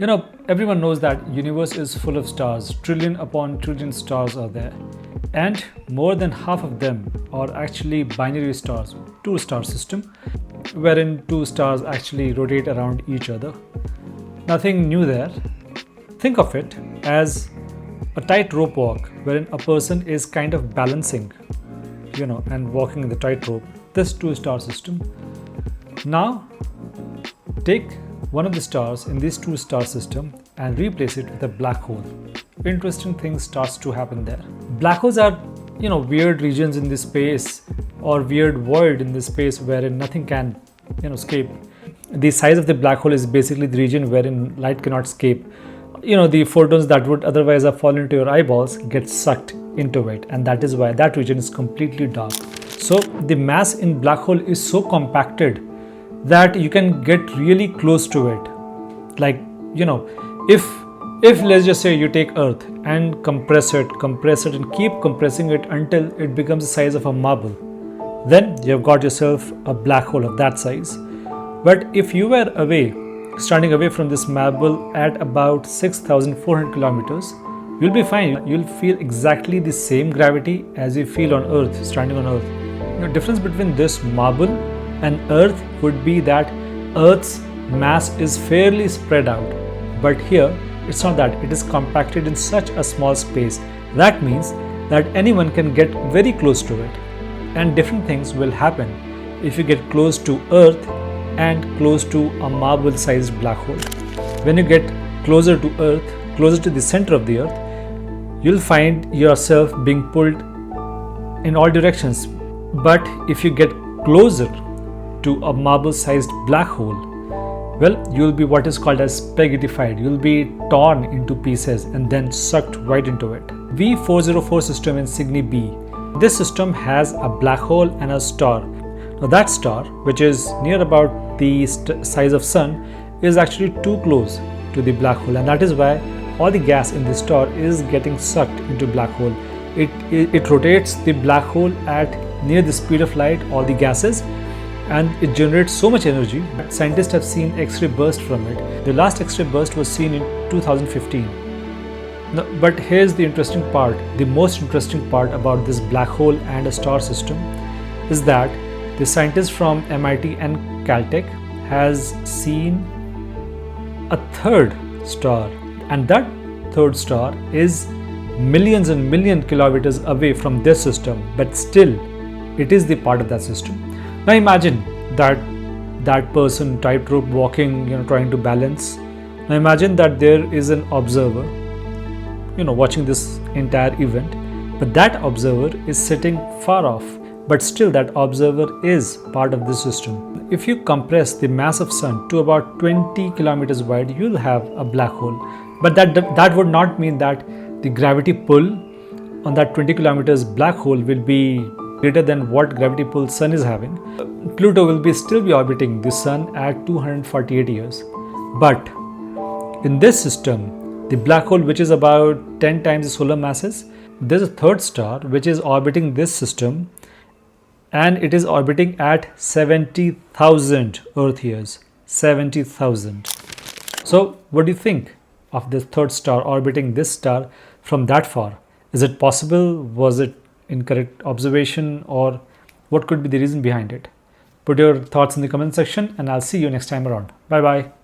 Everyone knows that universe is full of stars. Trillion upon trillion stars are there. And more than half of them are actually binary stars, two-star system, wherein two stars actually rotate around each other. Nothing new there. Think of it as a tightrope walk, wherein a person is kind of balancing, and walking in the tightrope. This two-star system. Now, take one of the stars in this two-star system and replace it with a black hole. Interesting things starts to happen there. Black holes are, weird regions in the space or weird void in the space wherein nothing can, escape. The size of the black hole is basically the region wherein light cannot escape. The photons that would otherwise have fallen into your eyeballs get sucked into it, and that is why that region is completely dark. So the mass in black hole is so compacted that you can get really close to it. Like, if let's just say you take Earth and compress it and keep compressing it until it becomes the size of a marble, then you've got yourself a black hole of that size. But if you were standing away from this marble at about 6,400 kilometers, you'll be fine. You'll feel exactly the same gravity as you feel on Earth, standing on Earth. The difference between this marble and Earth would be that Earth's mass is fairly spread out, but here it's not that. It is compacted in such a small space. That means that anyone can get very close to it, and different things will happen if you get close to Earth and close to a marble-sized black hole. When you get closer to Earth, closer to the center of the Earth, you'll find yourself being pulled in all directions. But if you get closer to a marble-sized black hole, well, you'll be what is called as spaghettified. You'll be torn into pieces and then sucked right into it. V404 system in Cygni B. This system has a black hole and a star. Now that star, which is near about the size of Sun, is actually too close to the black hole, and that is why all the gas in the star is getting sucked into black hole. It rotates the black hole at near the speed of light, all the gases, and it generates so much energy that scientists have seen X-ray burst from it. The last X-ray burst was seen in 2015. Now, but here's the interesting part. The most interesting part about this black hole and a star system is that the scientists from MIT and Caltech has seen a third star, and that third star is millions and million kilometers away from this system, but still it is the part of that system. Now imagine that person tightrope walking, trying to balance. Now imagine that there is an observer, watching this entire event, but that observer is sitting far off, but still that observer is part of this system. If you compress the mass of Sun to about 20 kilometers wide, you'll have a black hole. But that would not mean that the gravity pull on that 20 kilometers black hole will be greater than what gravity pull Sun is having. Pluto will still be orbiting the Sun at 248 years. But in this system, the black hole, which is about 10 times the solar masses, there's a third star which is orbiting this system, and it is orbiting at 70,000 Earth years. 70,000. So what do you think of this third star orbiting this star from that far? Is it possible? Was it incorrect observation, or what could be the reason behind it? Put your thoughts in the comment section, and I'll see you next time around. Bye bye.